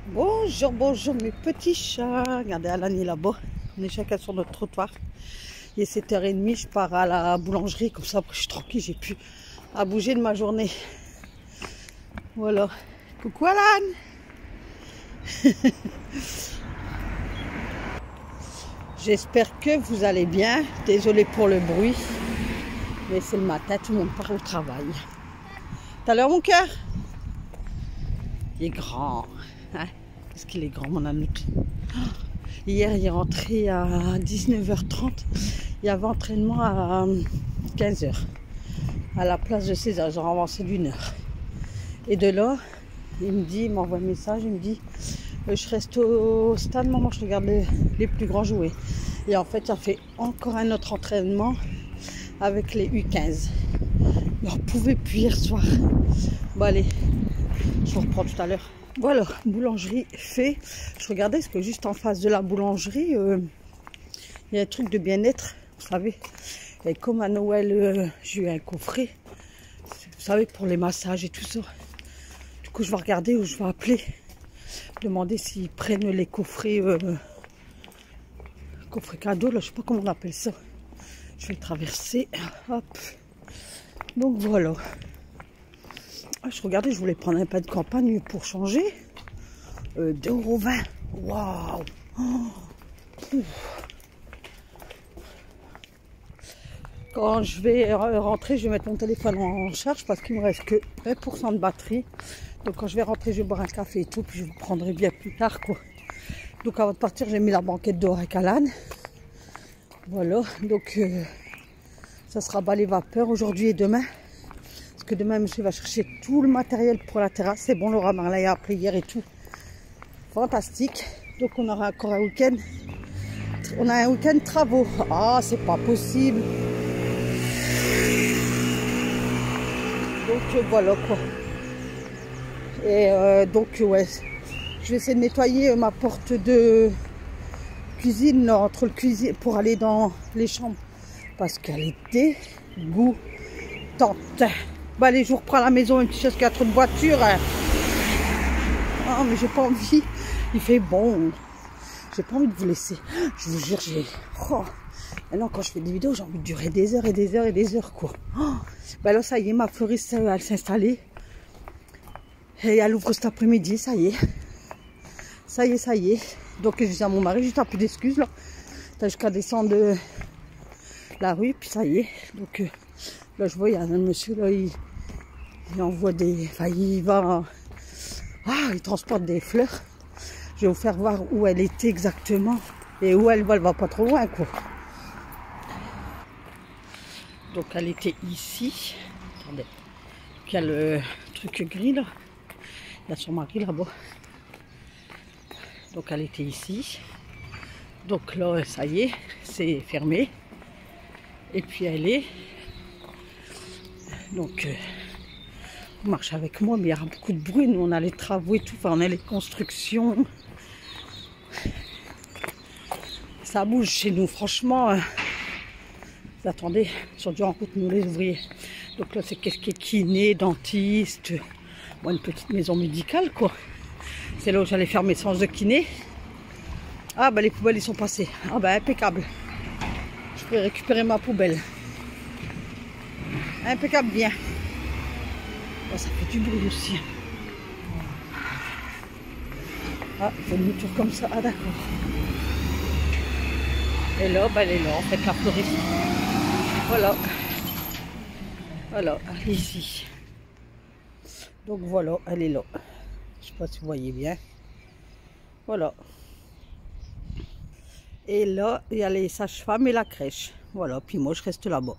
Bonjour, bonjour mes petits chats. Regardez, Alan est là-bas. On est chacun sur notre trottoir. Il est 7h30, je pars à la boulangerie. Comme ça, après, je suis tranquille, j'ai plus à bouger de ma journée. Voilà. Coucou Alan. J'espère que vous allez bien. Désolée pour le bruit. Mais c'est le matin, tout le monde part au travail. T'as l'heure mon cœur? Il est grand. Hein? Est-ce qu'il est grand mon Anouk? Hier il est rentré à 19h30. Il y avait entraînement à 15h. À la place de 16h. J'ai avancé d'une heure. Et de là, il m'envoie un message, il me dit je reste au stade, maman, je regarde les plus grands jouer. Et en fait, il a fait encore un autre entraînement avec les U15. Il n'en pouvait plus hier soir. Bon allez, je vous reprends tout à l'heure. Voilà, boulangerie fait. Je regardais parce que juste en face de la boulangerie, il y a un truc de bien-être, vous savez. Et comme à Noël, j'ai eu un coffret, vous savez, pour les massages et tout ça. Du coup, je vais regarder ou je vais appeler, demander s'ils prennent les coffrets, coffrets cadeaux, là, je sais pas comment on appelle ça. Je vais traverser, hop. Donc voilà. Je regardais, je voulais prendre un pain de campagne pour changer. 2,20 €. Waouh! Oh. Quand je vais rentrer, je vais mettre mon téléphone en charge parce qu'il me reste que 1% de batterie. Donc quand je vais rentrer, je vais boire un café et tout, puis je vous prendrai bien plus tard, quoi. Donc avant de partir, j'ai mis la banquette dehors avec Alan. Voilà, donc ça sera bas les vapeurs aujourd'hui et demain. Parce que demain, monsieur va chercher tout le matériel pour la terrasse. C'est bon, Laura Marley a appelé hier et tout. Fantastique. Donc on aura encore un week-end. On a un week-end travaux. Ah, c'est pas possible. Donc voilà quoi. Et donc ouais, je vais essayer de nettoyer ma porte de cuisine là, entre le cuisine pour aller dans les chambres. Parce qu'elle était dégoûtante. Bah allez, je vous reprends à la maison, une petite chose qui a trop de voitures. Ah mais j'ai pas envie. Il fait bon. J'ai pas envie de vous laisser. Je vous jure, j'ai... Oh. Alors quand je fais des vidéos, j'ai envie de durer des heures et des heures et des heures quoi. Oh. Bah là ça y est, ma fleuriste elle s'est installée. Et elle ouvre cet après-midi, ça y est. Ça y est, ça y est. Donc je dis à mon mari, juste un peu d'excuses là. T'as jusqu'à descendre la rue, puis ça y est. Donc là je vois, il y a un monsieur là, il envoie des... Enfin il va... Ah, il transporte des fleurs. Je vais vous faire voir où elle était exactement. Et où elle va pas trop loin quoi. Donc elle était ici. Attendez. Il y a le truc gris là. Il y a son mari là-bas. Donc elle était ici. Donc là, ça y est, c'est fermé. Et puis elle est. Donc on marche avec moi, mais il y aura beaucoup de bruit. Nous on a les travaux et tout. Enfin on a les constructions. Ça bouge chez nous, franchement. Attendez, sur du en route, nous les ouvriers. Donc là, c'est qu'est-ce qui est kiné, dentiste. Bon, une petite maison médicale, quoi. C'est là où j'allais faire mes séances de kiné. Ah, bah les poubelles, ils sont passées. Ah, bah impeccable. Je pourrais récupérer ma poubelle. Impeccable, bien. Oh, ça fait du bruit aussi. Ah, il fait demi-tour comme ça. Ah, d'accord. Et là, bah, elle est là, en fait, la fleuriste. Voilà. Voilà, elle est ici. Donc voilà, elle est là. Je ne sais pas si vous voyez bien. Voilà. Et là, il y a les sages-femmes et la crèche. Voilà, puis moi, je reste là-bas.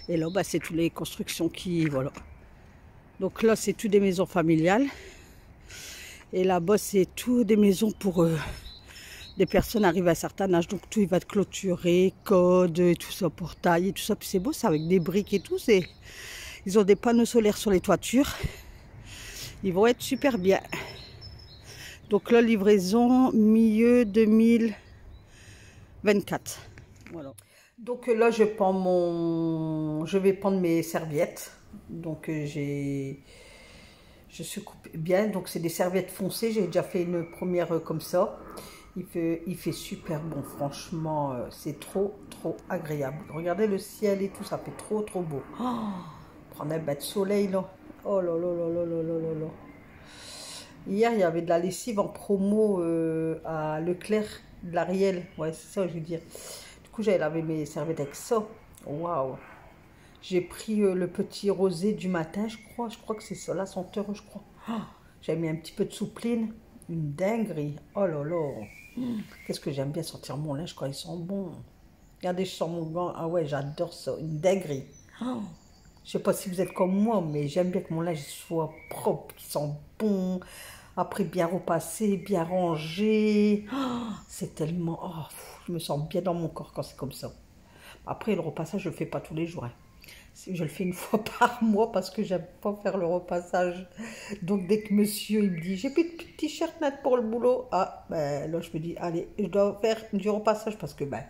Et là, bah, c'est toutes les constructions qui... Voilà. Donc là, c'est tout des maisons familiales. Et là-bas, c'est tout des maisons pour... des personnes arrivées à un certain âge, donc tout il va être clôturé, code, et tout ça, portail et tout ça. Puis c'est beau, c'est avec des briques et tout. Ils ont des panneaux solaires sur les toitures. Ils vont être super bien. Donc là, livraison milieu 2024. Voilà. Donc là, je vais prendre mes serviettes. Donc j'ai Je secoue bien, donc c'est des serviettes foncées. J'ai déjà fait une première comme ça. Il fait super bon, franchement, c'est trop agréable. Regardez le ciel et tout, ça fait trop beau. Oh, prendre un bain de soleil là. Oh là là là là là là là là. Hier, il y avait de la lessive en promo à Leclerc, de l'Ariel. Ouais, c'est ça que je veux dire. Du coup, j'avais lavé mes serviettes avec ça. Waouh. J'ai pris le petit rosé du matin, je crois. Je crois que c'est ça, la senteur, je crois. Oh, j'avais mis un petit peu de soupline. Une dinguerie. Oh là là. Qu'est-ce que j'aime bien sentir mon linge quand il sent bon. Regardez, je sens mon gant. Ah ouais, j'adore ça. Une dinguerie. Oh. Je sais pas si vous êtes comme moi, mais j'aime bien que mon linge soit propre, qu'il sent bon. Après, bien repassé, bien rangé. Oh, c'est tellement... Oh, je me sens bien dans mon corps quand c'est comme ça. Après, le repassage, je le fais pas tous les jours. Hein. Je le fais une fois par mois parce que j'aime pas faire le repassage. Donc, dès que monsieur, il me dit, j'ai plus de t-shirt net pour le boulot. Ah, ben là, je me dis, allez, je dois faire du repassage parce que, ben,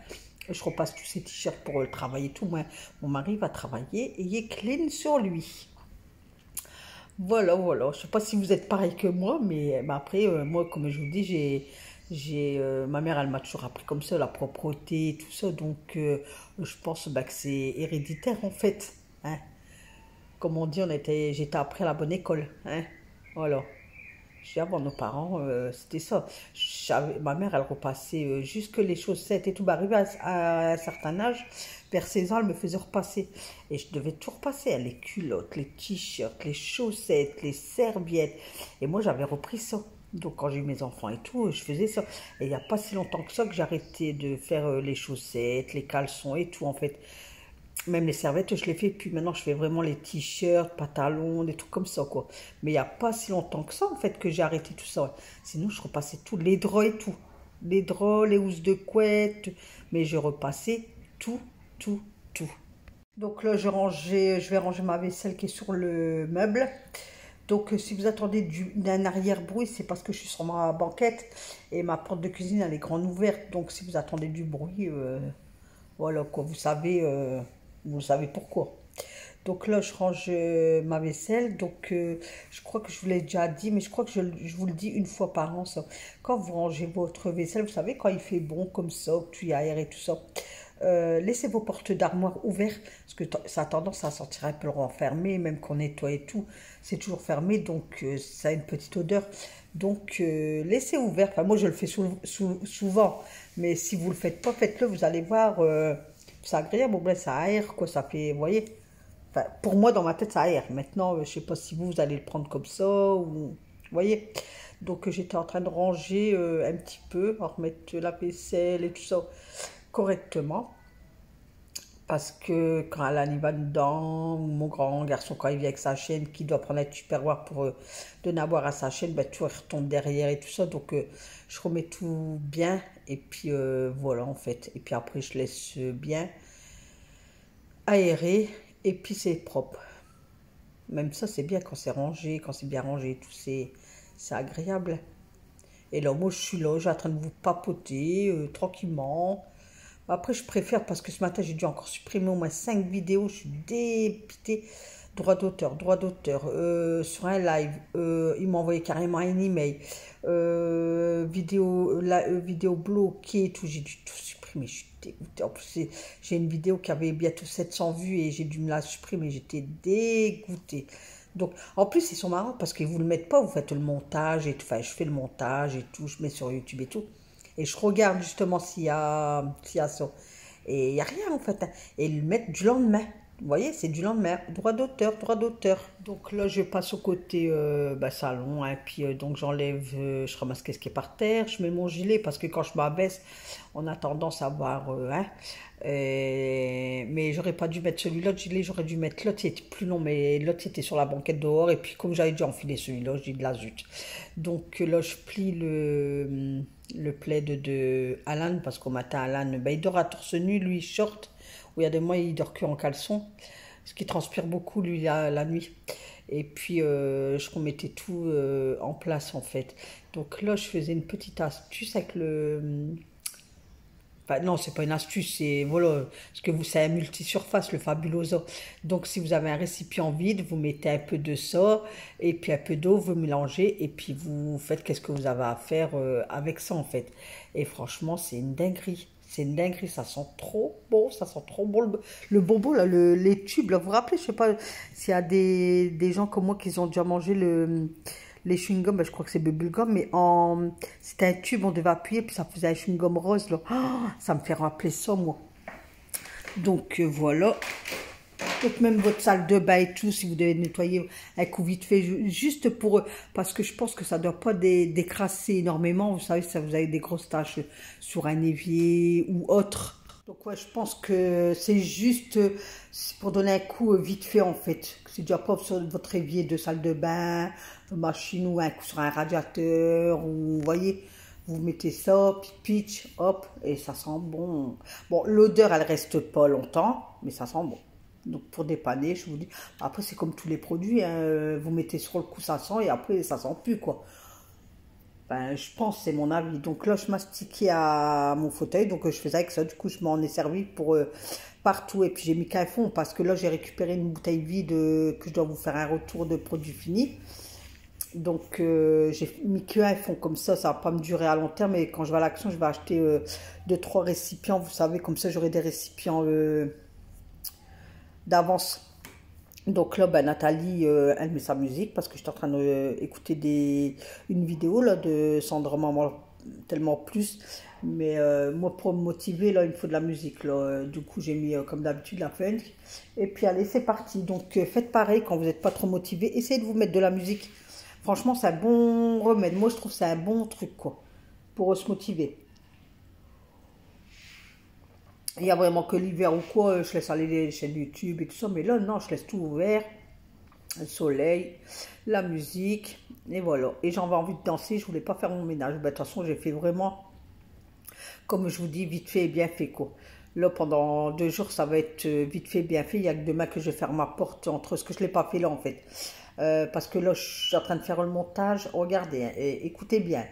je repasse tous ces t-shirts pour le travail et tout. Moi, mon mari va travailler et il est clean sur lui. Voilà. Je sais pas si vous êtes pareil que moi, mais après, moi, comme je vous dis, ma mère, elle m'a toujours appris comme ça, la propreté et tout ça. Donc, je pense que c'est héréditaire, en fait. Hein. Comme on dit, j'étais appris à la bonne école. Hein. Voilà. Avant nos parents, c'était ça. Ma mère, elle repassait jusque les chaussettes et tout. Bah, arrivé à un certain âge, vers 16 ans, elle me faisait repasser. Et je devais tout repasser, hein, les culottes, les t-shirts, les chaussettes, les serviettes. Et moi, j'avais repris ça. Donc, quand j'ai eu mes enfants et tout, je faisais ça. Et il n'y a pas si longtemps que ça que j'ai arrêté de faire les chaussettes, les caleçons et tout, en fait. Même les serviettes, je les fais plus. Maintenant, je fais vraiment les t-shirts, pantalons, des trucs comme ça, quoi. Mais il n'y a pas si longtemps que ça, en fait, que j'ai arrêté tout ça. Sinon, je repassais tout, les draps et tout. Les draps, les housses de couette. Mais je repassais tout. Donc là, je vais ranger ma vaisselle qui est sur le meuble. Donc, si vous attendez d'un arrière-bruit, c'est parce que je suis sur ma banquette. Et ma porte de cuisine, elle est grande ouverte. Donc, si vous attendez du bruit, voilà, quoi, vous savez pourquoi. Donc là, je range ma vaisselle. Donc, je crois que je vous l'ai déjà dit, mais je crois que je vous le dis une fois par an, ça. Quand vous rangez votre vaisselle, vous savez, quand il fait bon comme ça, que tu y aères et tout ça, laissez vos portes d'armoire ouvertes, parce que ça a tendance à sentir un peu renfermé, même qu'on nettoie et tout, c'est toujours fermé, donc ça a une petite odeur. Donc, laissez ouvert. Enfin, moi, je le fais souvent, mais si vous le faites pas, faites-le, vous allez voir, c'est agréable, bon, ben, ça aère, quoi, ça fait, vous voyez. Enfin, pour moi, dans ma tête, ça aère. Maintenant, je sais pas si vous allez le prendre comme ça, ou, vous voyez. Donc, j'étais en train de ranger un petit peu, en remettre la vaisselle et tout ça correctement. Parce que quand Alan y va dedans, ou mon grand garçon quand il vient avec sa chaîne, qui doit prendre un tupperware pour donner à boire à sa chaîne, ben, tout retombe derrière et tout ça. Donc je remets tout bien et puis voilà en fait. Et puis après je laisse bien aérer et puis c'est propre. Même ça c'est bien quand c'est rangé, quand c'est bien rangé et tout, c'est agréable. Et là moi je suis là, j'ai en train de vous papoter tranquillement. Après, je préfère parce que ce matin, j'ai dû encore supprimer au moins 5 vidéos. Je suis dépitée. Droit d'auteur. Sur un live. Il m'a envoyé carrément un email. Vidéo bloquée et tout. J'ai dû tout supprimer. Je suis dégoûtée. En plus, j'ai une vidéo qui avait bientôt 700 vues et j'ai dû me la supprimer. J'étais dégoûtée. Donc, en plus, ils sont marrants parce qu'ils ne vous le mettent pas. Vous faites le montage et tout. Enfin, je fais le montage et tout. Je mets sur YouTube et tout. Et je regarde justement s'il y a ça. Et il n'y a rien en fait. Hein. Et ils le mettent du lendemain. Vous voyez, c'est du lendemain. Droit d'auteur. Donc là, je passe au côté salon. Hein, puis donc j'enlève, je ramasse ce qui est par terre. Je mets mon gilet parce que quand je m'abaisse, on a tendance à voir. Mais j'aurais pas dû mettre celui-là de gilet. J'aurais dû mettre l'autre. Il était plus long, mais l'autre c'était sur la banquette dehors. Et puis comme j'avais dû enfiler celui-là, j'ai de la zut. Donc là, je plie le plaid de Alan parce qu'au matin, Alan, il dort à torse nu, lui, short. Où il y a des mois, il dort que en caleçon. Parce qu'il transpire beaucoup, lui, la nuit. Et puis, je remettais tout en place, en fait. Donc là, je faisais une petite astuce avec Enfin, non, c'est pas une astuce, c'est voilà, parce que vous, c'est un multi-surface, le Fabuloso. Donc, si vous avez un récipient vide, vous mettez un peu de ça et puis un peu d'eau, vous mélangez et puis vous faites qu'est-ce que vous avez à faire avec ça en fait. Et franchement, c'est une dinguerie. C'est une dinguerie, ça sent trop bon, ça sent trop bon. Le bonbon, là, les tubes, là, vous vous rappelez, je sais pas s'il y a des gens comme moi qui ont déjà mangé les chewing-gums, ben, je crois que c'est bubblegum, mais c'était un tube, on devait appuyer, puis ça faisait un chewing-gum rose, là. Oh, ça me fait rappeler ça, moi. Donc, voilà. Donc, même votre salle de bain et tout, si vous devez nettoyer un coup vite fait, juste pour... Parce que je pense que ça ne doit pas décrasser énormément. Vous savez, ça vous avez des grosses taches sur un évier ou autre. Donc, ouais, je pense que c'est juste pour donner un coup vite fait, en fait. C'est déjà pas sur votre évier de salle de bain, machine ou un coup sur un radiateur, ou vous voyez, vous mettez ça, pitch, hop, et ça sent bon. Bon, l'odeur, elle reste pas longtemps, mais ça sent bon. Donc, pour dépanner, je vous dis, après, c'est comme tous les produits, hein, vous mettez sur le coup, ça sent, et après, ça sent plus, quoi. Ben, je pense, c'est mon avis. Donc là, je mastiquais à mon fauteuil, donc je faisais avec ça. Du coup, je m'en ai servi pour partout. Et puis, j'ai mis qu'un fond parce que là, j'ai récupéré une bouteille vide que je dois vous faire un retour de produit fini. Donc, j'ai mis qu'un fond comme ça va pas me durer à long terme. Et quand je vais à l'Action, je vais acheter 2-3 récipients. Vous savez, comme ça, j'aurai des récipients d'avance. Donc là, ben, Nathalie, elle met sa musique parce que je suis en train d'écouter une vidéo là, de Sandra Maman tellement plus. Mais moi, pour me motiver, là, il me faut de la musique. Là. Du coup, j'ai mis, comme d'habitude, la funk. Et puis, allez, c'est parti. Donc, faites pareil quand vous n'êtes pas trop motivé. Essayez de vous mettre de la musique. Franchement, c'est un bon remède. Moi, je trouve que c'est un bon truc, quoi, pour se motiver. Il y a vraiment que l'hiver ou quoi, je laisse aller les chaînes YouTube et tout ça. Mais là, non, je laisse tout ouvert. Le soleil, la musique, et voilà. Et j'avais envie de danser, je voulais pas faire mon ménage. Ben, de toute façon, j'ai fait vraiment, comme je vous dis, vite fait et bien fait, quoi. Là, pendant 2 jours, ça va être vite fait, bien fait. Il y a que demain que je vais faire ma porte entre ce que je l'ai pas fait là, en fait. Parce que là, je suis en train de faire le montage. Regardez, hein, écoutez bien.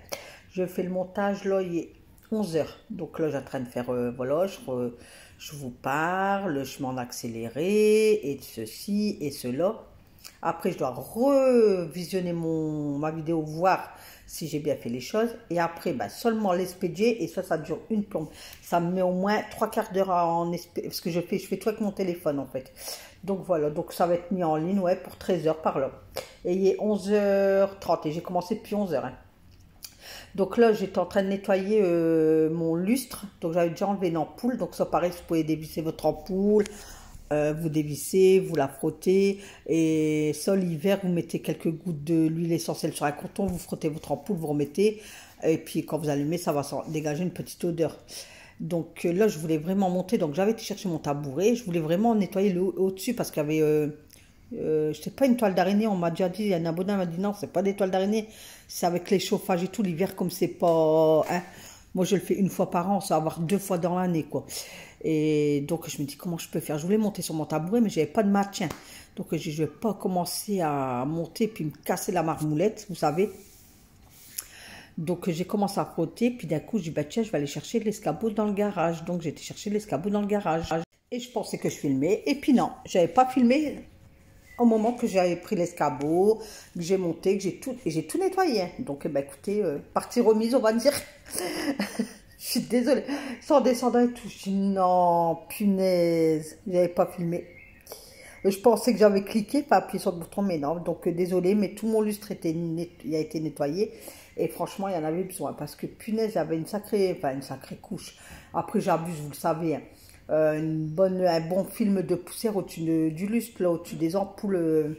Je fais le montage, là, il est 11 h. Donc là, j'ai en train de faire, voilà, je vous parle, je m'en accéléré, et ceci et cela. Après, je dois revisionner ma vidéo, voir si j'ai bien fait les choses. Et après, bah, seulement l'expédier. Et ça dure une plombe. Ça me met au moins 3/4 d'heure en expédier. Parce que je fais tout avec mon téléphone, en fait. Donc, voilà. Donc, ça va être mis en ligne, ouais, pour 13 h par là. Et il est 11 h 30. Et j'ai commencé depuis 11 h. Hein. Donc là, j'étais en train de nettoyer mon lustre. Donc, j'avais déjà enlevé une ampoule. Donc, ça, pareil, vous pouvez dévisser votre ampoule. Vous dévissez, vous la frottez, et ça l'hiver vous mettez quelques gouttes de l'huile essentielle sur un coton, vous frottez votre ampoule, vous remettez, et puis quand vous allumez ça va dégager une petite odeur. Donc là je voulais vraiment monter, donc j'avais été chercher mon tabouret, je voulais vraiment nettoyer le au-dessus parce qu'il y avait, je sais pas, une toile d'araignée, on m'a déjà dit, il y a un abonné m'a dit non c'est pas des toiles d'araignée, c'est avec les chauffages et tout, l'hiver comme c'est pas... Hein, moi, je le fais une fois par an, ça va avoir 2 fois dans l'année, quoi. Et donc, je me dis, comment je peux faire? Je voulais monter sur mon tabouret, mais je n'avais pas de maintien. Donc, je ne vais pas commencer à monter puis me casser la marmoulette, vous savez. Donc, j'ai commencé à frotter, puis d'un coup, je dis, bah, tiens, je vais aller chercher de l'escabeau dans le garage. Donc, j'ai été chercher de l'escabeau dans le garage. Et je pensais que je filmais, et puis non, je n'avais pas filmé au moment que j'avais pris l'escabeau, que j'ai monté, que j'ai tout nettoyé. Donc, bah, écoutez, partie remise, on va dire. Je suis désolée. Sans descendre et tout. Je dis non, punaise. J'avais pas filmé. Je pensais que j'avais cliqué, pas appuyé sur le bouton, mais non. Donc, désolée, mais tout mon lustre a été nettoyé. Et franchement, il y en avait besoin. Parce que punaise, j'avais une sacrée couche. Après, j'abuse, vous le savez. Hein. Un bon film de poussière au-dessus du lustre, là, au-dessus des ampoules.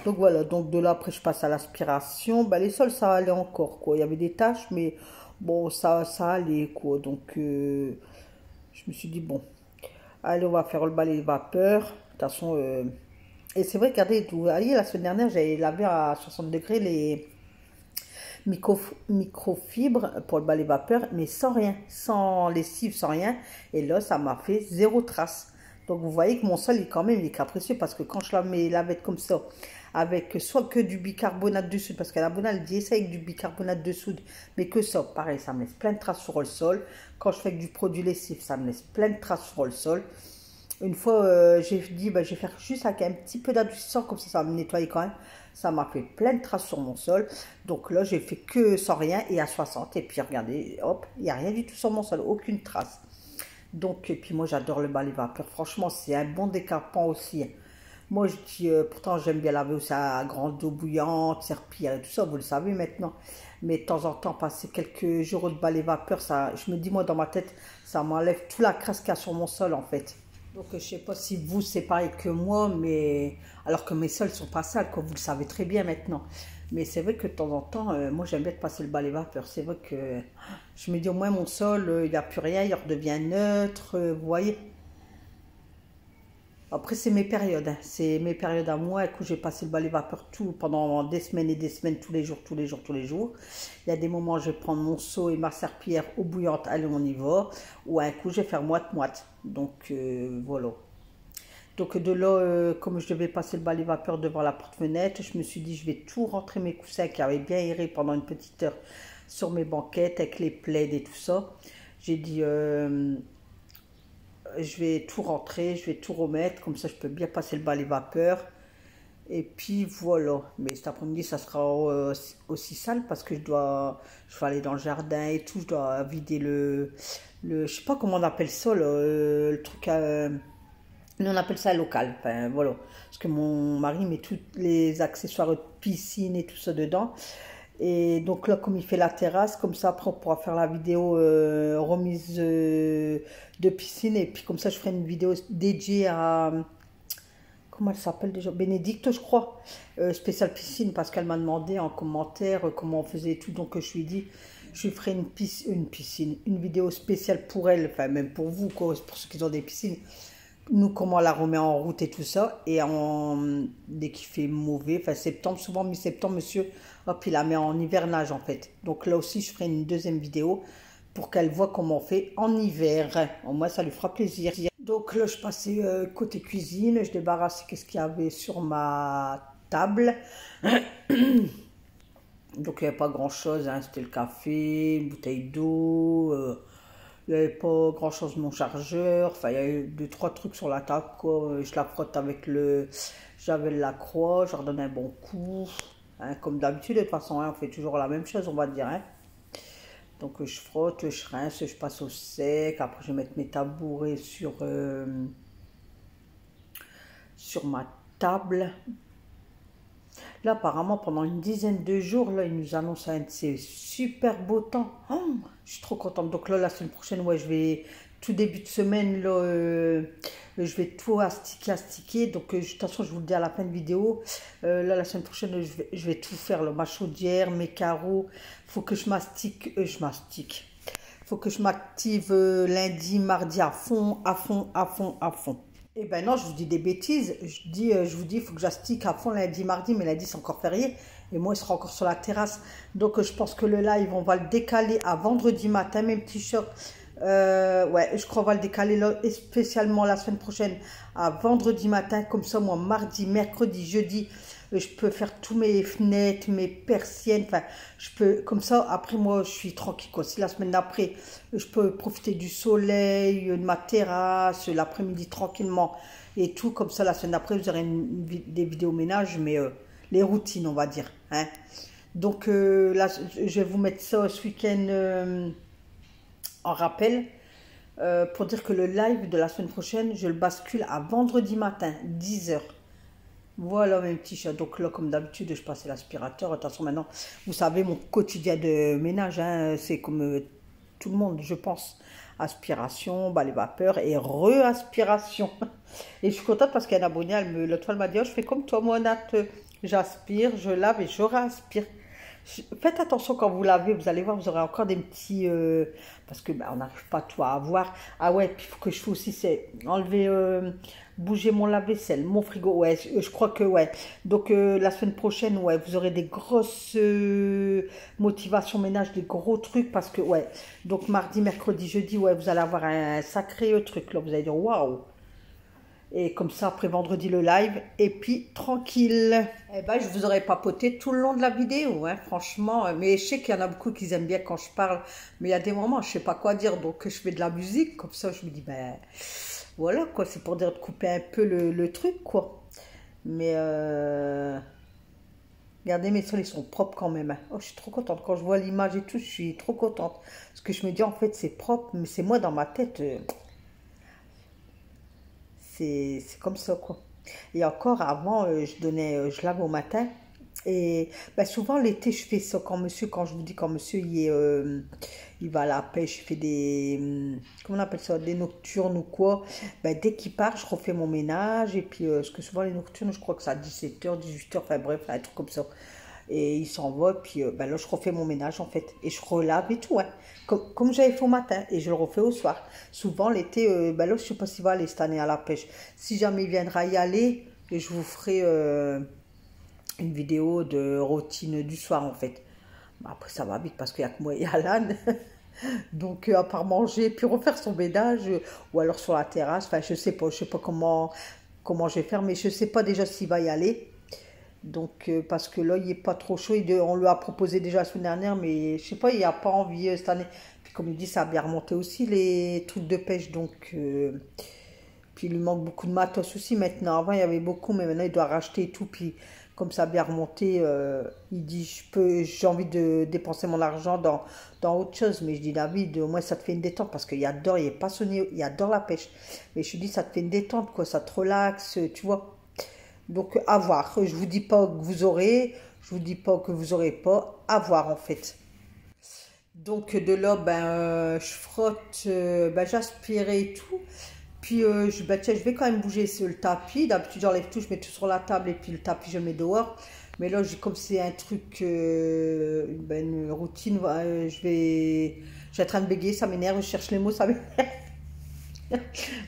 Donc voilà, donc de là, après, je passe à l'aspiration. Ben, les sols, ça allait encore, quoi. Il y avait des taches, mais bon, ça allait, quoi. Donc, je me suis dit, bon, allez, on va faire le balai de vapeur. De toute façon, et c'est vrai, regardez, vous voyez, la semaine dernière, j'avais lavé à 60 degrés les microfibres pour le balai vapeur, mais sans rien, sans lessive, sans rien. Et là, ça m'a fait 0 trace. Donc, vous voyez que mon sol, quand même, il est capricieux parce que quand je lave mes lavettes comme ça, avec soit que du bicarbonate de soude, parce qu'à la bonne elle dit ça avec du bicarbonate de soude, mais que ça, pareil, ça me laisse plein de traces sur le sol. Quand je fais avec du produit lessif, ça me laisse plein de traces sur le sol. Une fois, j'ai dit, bah, je vais faire juste avec un petit peu d'adoucissant, comme ça va me nettoyer quand même. Ça m'a fait plein de traces sur mon sol. Donc là, j'ai fait que sans rien et à 60. Et puis regardez, hop, il n'y a rien du tout sur mon sol, aucune trace. Donc, et puis moi, j'adore le balai vapeur. Franchement, c'est un bon décapant aussi. Moi, je dis, pourtant, j'aime bien laver aussi à grande eau bouillante, serpillière et tout ça, vous le savez maintenant. Mais de temps en temps, passer quelques jours de balai vapeur, ça, je me dis, moi, dans ma tête, ça m'enlève toute la crasse qu'il y a sur mon sol, en fait. Donc, je ne sais pas si vous, c'est pareil que moi, mais alors que mes sols ne sont pas sales, comme vous le savez très bien maintenant. Mais c'est vrai que de temps en temps, moi, j'aime bien passer le balai vapeur. C'est vrai que je me dis, au moins, mon sol, il n'y a plus rien, il redevient neutre, vous voyez. Après, c'est mes périodes, hein. C'est mes périodes à moi. Écoute, j'ai passé le balai vapeur tout pendant des semaines et des semaines, tous les jours, tous les jours, tous les jours. Il y a des moments où je vais prendre mon seau et ma serpillière eau bouillante, allez, on y va. Ou un coup, je vais faire moite-moite. Donc, voilà. Donc, de là, comme je devais passer le balai vapeur devant la porte-fenêtre, je me suis dit, je vais tout rentrer mes coussins qui avaient bien erré pendant une petite heure sur mes banquettes avec les plaids et tout ça. J'ai dit... je vais tout rentrer, je vais tout remettre, comme ça je peux bien passer le balai vapeur. Et puis voilà, mais cet après-midi ça sera aussi sale parce que je vais aller dans le jardin et tout, je dois vider je sais pas comment on appelle ça, le truc nous on appelle ça local, enfin voilà. Parce que mon mari met tous les accessoires de piscine et tout ça dedans. Et donc là, comme il fait la terrasse, comme ça après on pourra faire la vidéo remise de piscine. Et puis comme ça je ferai une vidéo dédiée à, comment elle s'appelle déjà, Bénédicte je crois, spéciale piscine, parce qu'elle m'a demandé en commentaire comment on faisait et tout. Donc je lui ai dit, je lui ferai une vidéo spéciale pour elle, enfin même pour vous, quoi, pour ceux qui ont des piscines. Nous, comment on la remet en route et tout ça. Et dès qu'il fait mauvais, enfin septembre, souvent mi-septembre, monsieur, hop, il la met en hivernage en fait. Donc là aussi, je ferai une deuxième vidéo pour qu'elle voit comment on fait en hiver. Au moins, ça lui fera plaisir. Donc là, je passais côté cuisine, je débarrassais qu'est-ce qu'il y avait sur ma table. Donc il n'y avait pas grand-chose, hein. C'était le café, une bouteille d'eau... il n'y avait pas grand chose de mon chargeur. Enfin, il y a eu 2-3 trucs sur la table, quoi. Je la frotte avec j'avais la croix, je redonne un bon coup. Hein, comme d'habitude, de toute façon, hein, on fait toujours la même chose, on va dire. Hein. Donc, je frotte, je rince, je passe au sec. Après, je vais mettre mes tabourets sur ma table. Là, apparemment, pendant une dizaine de jours, là, ils nous annoncent un de ces super beaux temps. Oh, je suis trop contente. Donc là, la semaine prochaine, ouais, tout début de semaine, là, je vais tout astiquer. Donc, de toute façon, je vous le dis à la fin de vidéo. Là, la semaine prochaine, je vais tout faire. Là, ma chaudière, mes carreaux. Il faut que je mastique. Faut que je m'active lundi, mardi à fond, à fond, à fond, à fond. Eh ben non, je vous dis des bêtises. Je vous dis, il faut que j'astique à fond lundi, mardi, mais lundi, c'est encore férié. Et moi, il sera encore sur la terrasse. Donc, je pense que le live, on va le décaler à vendredi matin, mes petits shorts. Ouais, je crois qu'on va le décaler là, et spécialement la semaine prochaine à vendredi matin. Comme ça, moi, mardi, mercredi, jeudi, je peux faire tous mes fenêtres, mes persiennes. Enfin, je peux, comme ça, après, moi, je suis tranquille, quoi. Si la semaine d'après, je peux profiter du soleil, de ma terrasse, l'après-midi tranquillement et tout. Comme ça, la semaine d'après, vous aurez des vidéos ménage, mais les routines, on va dire. Hein. Donc, là, je vais vous mettre ça ce week-end en rappel. Pour dire que le live de la semaine prochaine, je le bascule à vendredi matin, 10 h. Voilà mes petits chats. Donc là, comme d'habitude, je passais l'aspirateur. Attention, maintenant, vous savez, mon quotidien de ménage, hein, c'est comme tout le monde, je pense. Aspiration, balai vapeur et re-aspiration. Et je suis contente parce qu'Anna Bonia, l'autre fois, elle m'a dit, oh, je fais comme toi, moi, Nat. J'aspire, je lave et je réaspire. Faites attention quand vous lavez, vous allez voir, vous aurez encore des petits... parce que on n'arrive pas tout à avoir. Ah ouais, puis il faut que je fasse aussi, c'est enlever, bouger mon lave-vaisselle, mon frigo. Ouais, je crois que ouais. Donc la semaine prochaine, ouais, vous aurez des grosses motivations ménage, des gros trucs parce que ouais. Donc mardi, mercredi, jeudi, ouais, vous allez avoir un sacré truc là. Vous allez dire waouh. Et comme ça, après vendredi, le live. Et puis, tranquille. Eh ben, je vous aurais papoté tout le long de la vidéo, hein, franchement. Mais je sais qu'il y en a beaucoup qui aiment bien quand je parle. Mais il y a des moments, je sais pas quoi dire. Donc, je fais de la musique. Comme ça, je me dis, ben, voilà, quoi. C'est pour dire de couper un peu le truc, quoi. Mais, regardez, mes sols, ils sont propres quand même, hein. Oh, je suis trop contente. Quand je vois l'image et tout, je suis trop contente. Parce que je me dis, en fait, c'est propre. Mais c'est moi, dans ma tête... c'est comme ça, quoi. Et encore, avant, je lave au matin. Et ben, souvent, l'été, je fais ça. Quand je vous dis, quand monsieur, il va à la pêche, il fait des, comment on appelle ça, des nocturnes ou quoi. Ben, dès qu'il part, je refais mon ménage. Et puis, parce que souvent, les nocturnes, je crois que c'est à 17h, 18h, enfin bref, un truc comme ça. Et il s'en va, puis ben là, je refais mon ménage, en fait. Et je relave et tout, hein. Comme j'avais fait au matin, et je le refais au soir. Souvent, l'été, ben là, je sais pas s'il va aller cette année à la pêche. Si jamais il viendra y aller, et je vous ferai une vidéo de routine du soir, en fait. Ben, après, ça va vite, parce qu'il n'y a que moi et Alan. Donc, à part manger, puis refaire son ménage, ou alors sur la terrasse. Enfin, je sais pas comment je vais faire, mais je sais pas déjà s'il va y aller. Donc, parce que là, il n'est pas trop chaud. On lui a proposé déjà la semaine dernière, mais je sais pas, il n'a pas envie cette année. Puis comme il dit, ça a bien remonté aussi les trucs de pêche. Donc, puis il lui manque beaucoup de matos aussi maintenant. Avant, il y avait beaucoup, mais maintenant, il doit racheter et tout. Puis comme ça a bien remonté, il dit, j'ai envie de dépenser mon argent dans autre chose. Mais je dis, David, au moins, ça te fait une détente. Parce qu'il adore, il est passionné, il adore la pêche. Mais je lui dis, ça te fait une détente, quoi. Ça te relaxe, tu vois. Donc, à voir. Je vous dis pas que vous aurez, je vous dis pas que vous aurez pas. À voir, en fait. Donc, de là, ben, je frotte, ben, j'aspire et tout. Puis, ben, tiens, je vais quand même bouger sur le tapis. D'habitude, j'enlève tout, je mets tout sur la table et puis le tapis, je le mets dehors. Mais là, comme c'est un truc, ben, une routine, je vais en train de bégayer, ça m'énerve, je cherche les mots, ça m'énerve.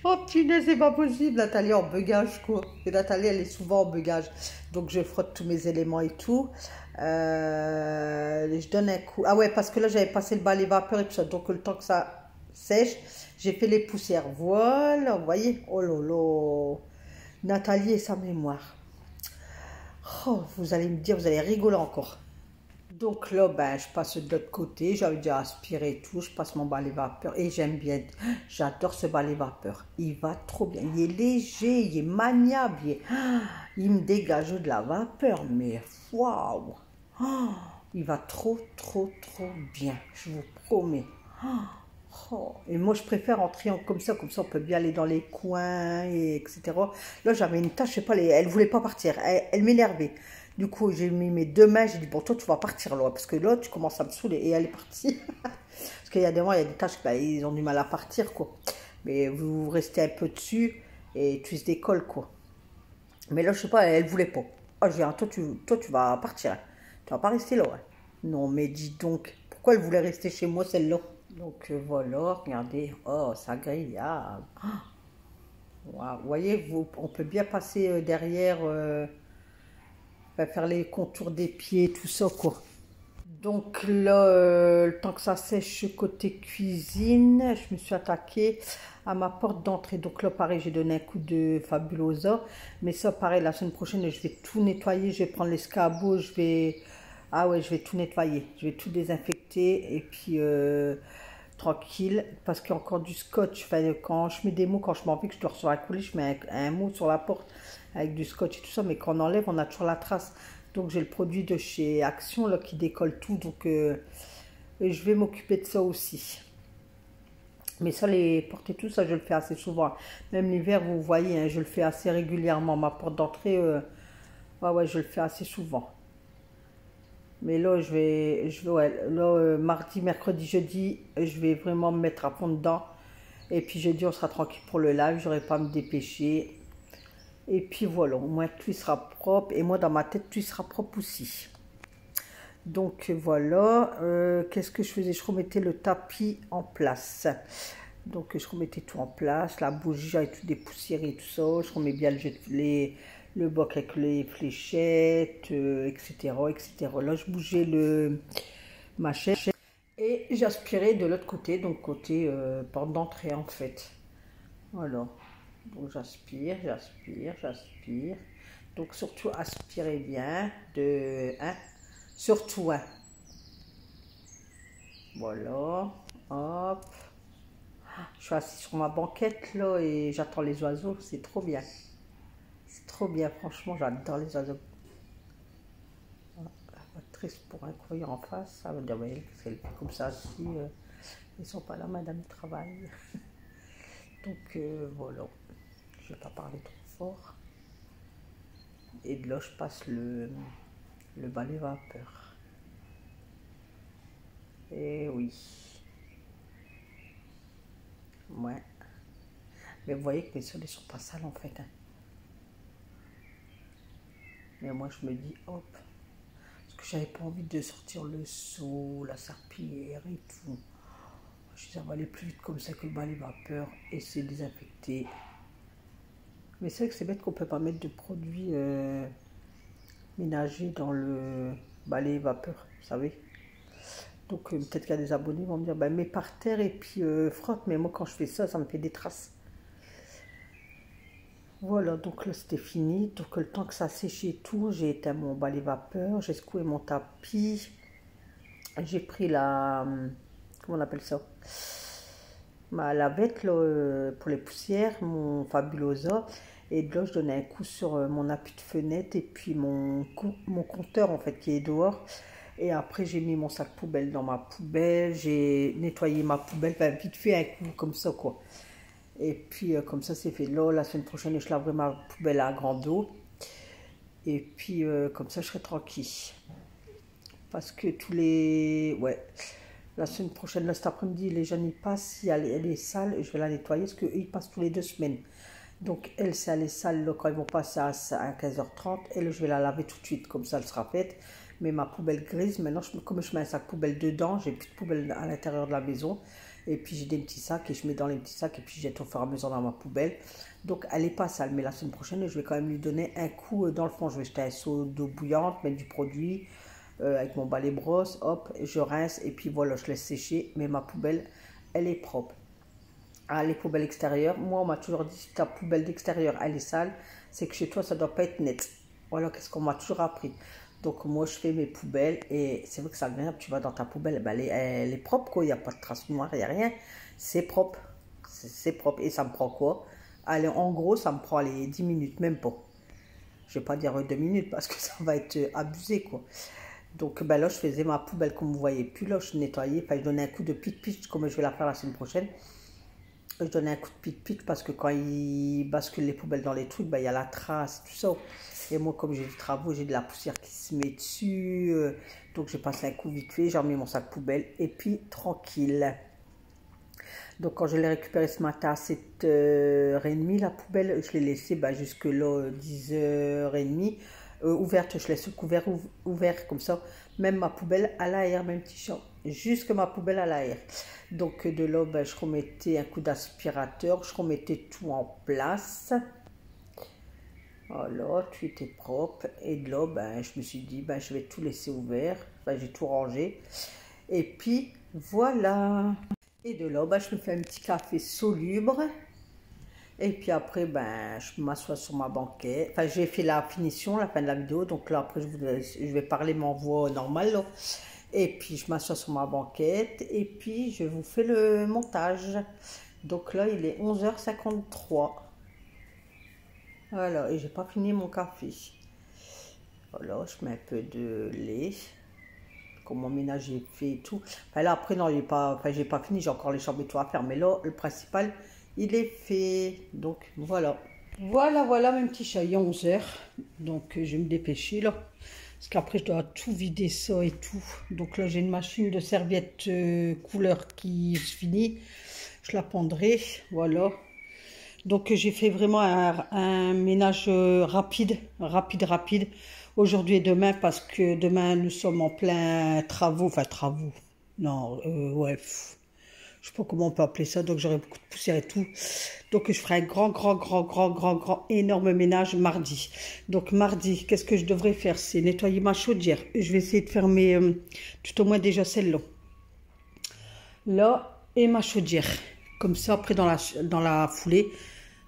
Oh punaise, c'est pas possible. Nathalie est en beugage, quoi. Et Nathalie, elle est souvent en beugage. Donc, je frotte tous mes éléments et tout. Je donne un coup. Ah ouais, parce que là, j'avais passé le balai vapeur et tout ça. Donc, le temps que ça sèche, j'ai fait les poussières. Voilà, vous voyez. Oh là là. Nathalie et sa mémoire. Oh, vous allez me dire, vous allez rigoler encore. Donc là, ben, je passe de l'autre côté, j'avais déjà aspiré et tout, je passe mon balai vapeur et j'aime bien, j'adore ce balai vapeur. Il va trop bien, il est léger, il est maniable, il me dégage de la vapeur, mais waouh! Il va trop bien, je vous promets. Oh, et moi, je préfère en triangle comme ça on peut bien aller dans les coins, et etc. Là, j'avais une tâche, je sais pas, elle voulait pas partir, elle m'énervait. Du coup, j'ai mis mes deux mains, j'ai dit, bon, toi, tu vas partir là, parce que là, tu commences à me saouler, et elle est partie. Parce qu'il y a des moments, il y a des tâches, bah, ils ont du mal à partir, quoi. Mais vous restez un peu dessus, et tu se décolles, quoi. Mais là, je sais pas, elle voulait pas. Oh, je dis, ah, toi, tu vas partir, hein. Tu vas pas rester là, hein. Non, mais dis donc, pourquoi elle voulait rester chez moi, celle-là? Donc voilà, regardez, oh, c'est agréable. Wow. Vous voyez, on peut bien passer derrière, faire les contours des pieds, tout ça, quoi. Donc là, le temps que ça sèche côté cuisine, je me suis attaquée à ma porte d'entrée. Donc là, pareil, j'ai donné un coup de Fabulosa. Mais ça, pareil, la semaine prochaine, je vais tout nettoyer. Je vais prendre l'escabeau, ah ouais, je vais tout nettoyer. Je vais tout désinfecter et puis tranquille. Parce qu'il y a encore du scotch. Enfin, quand je mets des mots, quand je m'en vais que je dois recevoir un colis, je mets un mot sur la porte avec du scotch et tout ça. Mais quand on enlève, on a toujours la trace. Donc j'ai le produit de chez Action là, qui décolle tout. Donc je vais m'occuper de ça aussi. Mais ça, les portes et tout, ça je le fais assez souvent. Même l'hiver, vous voyez, hein, je le fais assez régulièrement. Ma porte d'entrée, ouais, je le fais assez souvent. Mais là, ouais, là, mardi, mercredi, jeudi, je vais vraiment me mettre à fond dedans. Et puis jeudi, on sera tranquille pour le live. J'aurai pas à me dépêcher. Et puis voilà, au moins tout sera propre. Et moi, dans ma tête, tout sera propre aussi. Donc voilà, qu'est-ce que je faisais? Je remettais le tapis en place. Donc je remettais tout en place, la bougie, j'avais tout dépoussiéré et tout ça. Je remets bien le boc avec les fléchettes, etc., etc. Là, je bougeais ma chaise et j'aspirais de l'autre côté, donc côté porte d'entrée en fait. Voilà. Donc j'aspire, j'aspire, j'aspire. Donc surtout aspirez bien de 1, surtout 1. Voilà, hop. Je suis assise sur ma banquette là et j'attends les oiseaux, c'est trop bien. C'est trop bien, franchement, j'adore les oiseaux. Triste pour un courrier en face, ça veut dire oui, parce qu'elle est comme ça aussi, ils sont pas là, madame travaille. Donc voilà, je vais pas parler trop fort. Et de là, je passe le balai vapeur. Et oui. Ouais. Mais vous voyez que mes sols ne sont pas sales en fait. Hein. Mais moi, je me dis, hop. Parce que j'avais pas envie de sortir le seau, la serpillière et tout. Je dis, ça va aller plus vite comme ça que le balai vapeur et c'est désinfecté. Mais c'est vrai que c'est bête qu'on ne peut pas mettre de produits ménagers dans le balai vapeur, vous savez. Donc peut-être qu'il y a des abonnés qui vont me dire, bah, mets par terre et puis frotte. Mais moi quand je fais ça, ça me fait des traces. Voilà, donc là c'était fini. Donc le temps que ça sèche et tout, j'ai éteint mon balai vapeur, j'ai secoué mon tapis. J'ai pris la... comment on appelle ça? Ma lavette là, pour les poussières, mon Fabulosa. Et de là, je donnais un coup sur mon appui de fenêtre et puis mon compteur en fait qui est dehors. Et après, j'ai mis mon sac poubelle dans ma poubelle. J'ai nettoyé ma poubelle, enfin, vite fait un coup comme ça quoi. Et puis comme ça, c'est fait. Là, la semaine prochaine, je laverai ma poubelle à grande eau. Et puis comme ça, je serai tranquille. Parce que tous les... ouais. La semaine prochaine, là, cet après-midi, les jeunes, ils passent. Si elle est sale, je vais la nettoyer parce qu'eux, ils passent tous les 2 semaines. Donc, elle, si elle est sale, là, quand ils vont passer à 15h30, elle, je vais la laver tout de suite. Comme ça, elle sera faite. Mais ma poubelle grise, maintenant, comme je mets un sac poubelle dedans, j'ai plus de poubelle à l'intérieur de la maison. Et puis, j'ai des petits sacs et je mets dans les petits sacs et puis je jette au fur et à mesure dans ma poubelle. Donc, elle n'est pas sale. Mais la semaine prochaine, je vais quand même lui donner un coup dans le fond. Je vais jeter un seau d'eau bouillante, mettre du produit. Avec mon balai brosse, hop, je rince et puis voilà, je laisse sécher. Mais ma poubelle, elle est propre. Ah, les poubelles extérieures, moi on m'a toujours dit si ta poubelle d'extérieur elle est sale, c'est que chez toi ça doit pas être net. Voilà, qu'est-ce qu'on m'a toujours appris. Donc moi je fais mes poubelles et c'est vrai que c'est agréable, tu vas dans ta poubelle, ben, elle est propre quoi, il n'y a pas de traces noires, il n'y a rien. C'est propre, c'est propre et ça me prend quoi? Allez, en gros ça me prend les 10 minutes, même pas. Je vais pas dire 2 minutes parce que ça va être abusé quoi. Donc ben là, je faisais ma poubelle comme vous voyez. Puis là, je nettoyais. Enfin, je donnais un coup de pic-pic comme je vais la faire la semaine prochaine. Je donnais un coup de pic-pic parce que quand ils basculent les poubelles dans les trucs, ben, il y a la trace, tout ça. Et moi, comme j'ai du travaux, j'ai de la poussière qui se met dessus. Donc, j'ai passé un coup vite fait. J'ai remis mon sac poubelle. Et puis, tranquille. Donc, quand je l'ai récupéré ce matin à 7h30, la poubelle, je l'ai laissée ben, jusque là, 10h30. Ouverte, je laisse le couvert ouvert comme ça. Même ma poubelle à l'air, même petit champ. Jusque ma poubelle à l'air. Donc de là, ben, je remettais un coup d'aspirateur. Je remettais tout en place. Voilà, tout était propre. Et de là, ben, je me suis dit, ben, je vais tout laisser ouvert. Ben, j'ai tout rangé. Et puis, voilà. Et de là, ben, je me fais un petit café soluble. Et puis après, ben, je m'assois sur ma banquette. Enfin, j'ai fait la finition, la fin de la vidéo. Donc là, après, je vais parler mon voix normale. Là. Et puis, je m'assois sur ma banquette. Et puis, je vous fais le montage. Donc là, il est 11h53. Voilà, et j'ai pas fini mon café. Voilà, je mets un peu de lait. Comme mon ménage est fait et tout. Enfin, là, après, non, j'ai pas fini. J'ai encore les chambres et tout à faire. Mais là, le principal... il est fait, donc voilà. Voilà, mes petits chats, il est 11h. Donc, je vais me dépêcher là. Parce qu'après, je dois tout vider ça et tout. Donc là, j'ai une machine de serviettes couleur qui se finit. Je la pendrai, voilà. Donc, j'ai fait vraiment un ménage rapide. Aujourd'hui et demain, parce que demain, nous sommes en plein travaux. Enfin, travaux. Non, ouais. Je sais pas comment on peut appeler ça, donc j'aurai beaucoup de poussière et tout. Donc je ferai un grand, énorme ménage mardi. Donc mardi, qu'est-ce que je devrais faire? C'est nettoyer ma chaudière. Je vais essayer de fermer tout au moins déjà celle-là. Là, et ma chaudière. Comme ça, après dans la foulée,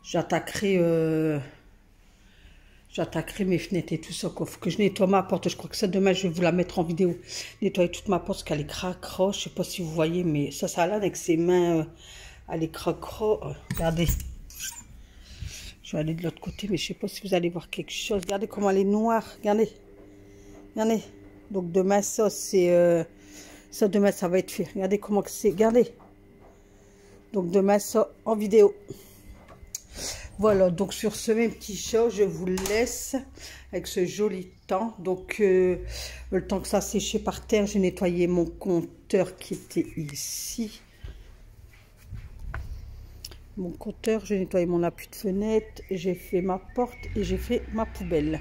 j'attaquerai mes fenêtres et tout ça. Faut que je nettoie ma porte. Je crois que ça, demain, je vais vous la mettre en vidéo. Nettoyer toute ma porte parce qu'elle est cracra. Je sais pas si vous voyez, mais ça a l'air avec ses mains. Elle est cracra. Regardez. Je vais aller de l'autre côté, mais je sais pas si vous allez voir quelque chose. Regardez comment elle est noire. Regardez. Regardez. Donc demain, ça, c'est... ça, demain, ça va être fait. Regardez comment c'est. Regardez. Donc demain, ça, en vidéo. Voilà, donc sur ce même petit chat, je vous laisse avec ce joli temps. Donc, le temps que ça séchait par terre, j'ai nettoyé mon compteur qui était ici. Mon compteur, j'ai nettoyé mon appui de fenêtre, j'ai fait ma porte et j'ai fait ma poubelle.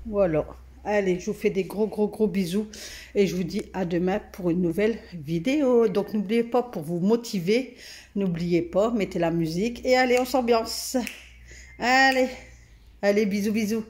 Voilà. Allez, je vous fais des gros bisous et je vous dis à demain pour une nouvelle vidéo. Donc, n'oubliez pas, pour vous motiver, n'oubliez pas, mettez la musique et allez, on s'ambiance. Allez, bisous.